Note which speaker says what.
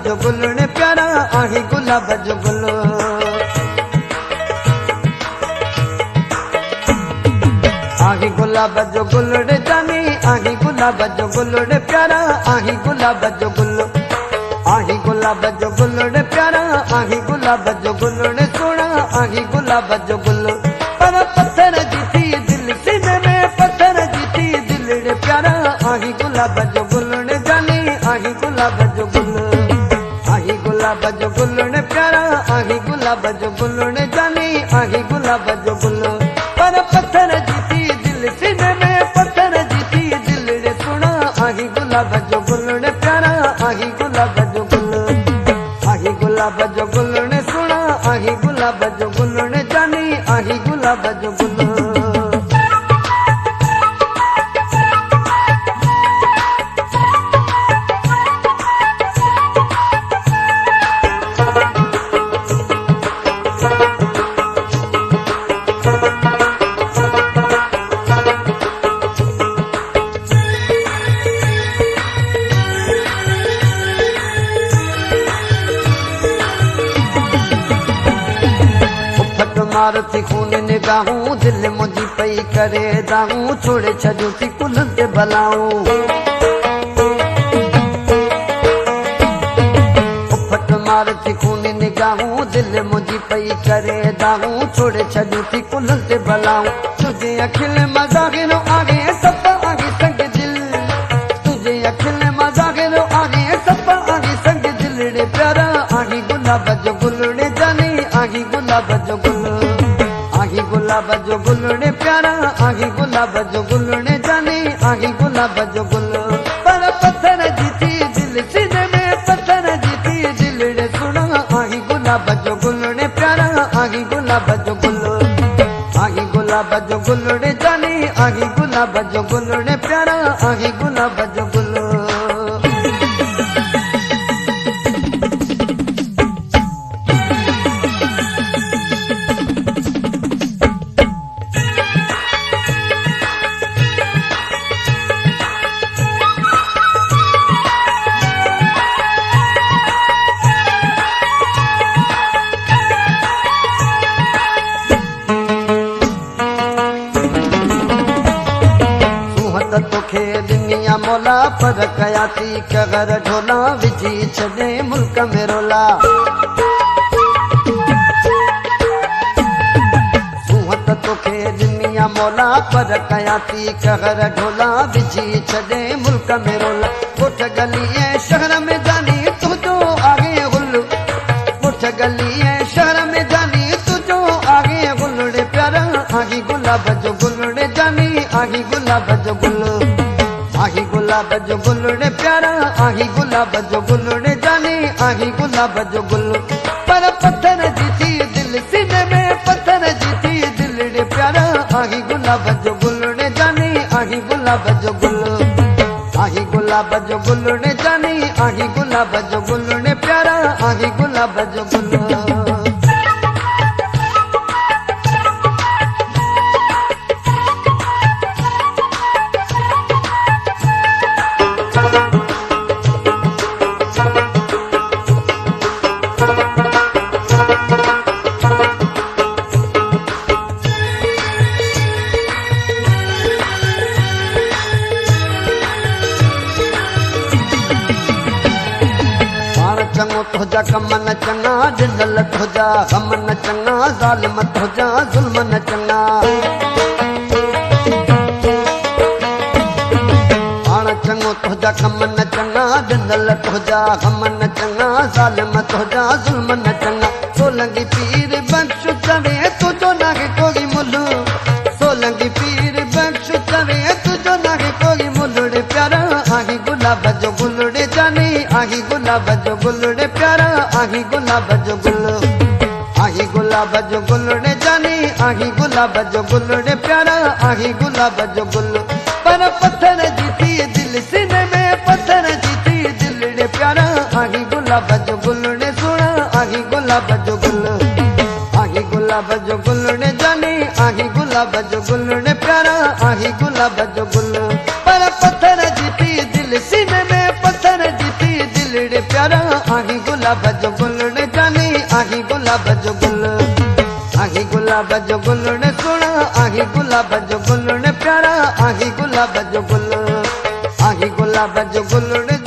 Speaker 1: जो गुल ने प्यारा आही गुलाब जो गुल आही गुलाब जो गुल ने जानी आही गुलाब जो गुल ने प्यारा आही गुलाब जो गुल आही गुलाब जो गुल ने प्यारा आही गुलाब जो गुल ने सोना आही गुलाब जो गुल पर पत्थर जीती दिल सीने में पत्थर जीती दिल ने प्यारा आही गुलाब जो गुल ने जानी आही गुलाब जो गुल आही गुलाब जो गुल ने प्यारा आही गुलाब जो गुल ने जानी आही गुलाब जो गुल पर पत्थर जीती दिल सीने में पत्थर जीती दिल ने सुना आही गुलाब जो गुल ने प्यारा आही गुलाब जो गुल आही गुलाब जो गुल ने सुना आही गुलाब जो गुल ने जानी आही गुलाब जो गुल मारती खून निगाहूं दिल मुझी पई करे दाहूं छोड़े छॾियो थी कुल ते भलाऊं फट मारती खून निगाहूं दिल मुझी पई करे दाहूं छोड़े छॾियो थी कुल ते भलाऊं तुझे अखिल मज़ाहिर आगे सब आगे संग दिल तुझे अखिल मज़ाहिर आगे सब आगे संग दिल रे प्यारा आही गुलाब जो गुल ने जानी आही गुलाब जो गुल आही गुलाब जो गुल ने प्यारा आही गुलाब जो गुल ने जानी आही गुलाब जो गुल पर पत्थर जीती दिल सीने में पत्थर जीती दिल ने सुना आही गुलाब जो गुल ने प्यारा आही गुलाब जो गुल आही गुलाब जो गुल ने जानी आही गुलाब जो गुल ने प्यारा आही गुलाब जो गुल तोखे दुनिया मौला पर कया थी कगर ढोला विझी छॾे मुल्क में रोला सूहत तोखे दुनिया मौला पर कया थी कगर ढोला विझी छॾे मुल्क में रोला ॻोठ गली ऐं शहर में जानी तुझो आगे गुल ॻोठ गली ऐं शहर में जानी तुझो आगे गुल रे प्यारा आही गुलाब जो गुल रे जानी आही गुलाब जो गुल आही गुलाब जो गुल ने प्यारा आही गुलाब जो गुल ने जानी आही गुलाब जो गुल पर पत्थर जीती दिल सीने में पत्थर जीती दिल ने प्यारा आही गुलाब जो गुल ने जानी आही गुलाब जो गुल आही गुलाब जो गुल ने जानी आही गुलाब जो गुल ने प्यारा आही गुलाब जो गुल चंगो तुझा कम न चंगा दिल तुझा गम न चंगा ज़ालिम तुझा ज़ुल्म न चंगा पाण चंगो तुझा कम न चंगा दिल तुझा गम न चंगा ज़ालिम तुझा ज़ुल्म न चंगा सोलंगी पीर बख्श चवे तुझो नाहे कोई मुल सोलंगी पीर बख्श चवे तुझो नाहे कोई मुल रे प्यारा आही गुलाब जो गुल रे जानी आही गुलाब जो गुल रे प्यारा आही गुलाब जो गुल आही गुलाब जो गुल रे जानी आही गुलाब जो गुल रे प्यारा आही गुलाब जो गुल पर पत्थर जीती दिल सीने में पत्थर जीती दिल रे प्यारा आही गुलाब जो गुल रे सुना आही गुलाब जो गुल आही गुलाब जो गुल रे जानी आही गुलाब जो गुल रे प्यारा आही गुलाब जो गुल पर पत्थर जीती दिल सीने में पत्थर जीती दिल रे प्यारा आही गुलाब जो गुलड़े जानी आही गुलाब जो गुल आही गुलाब जो गुलड़े सोना आही गुलाब जो गुलड़े प्यारा आही गुलाब जो गुल आही गुलाब जो गुलड़े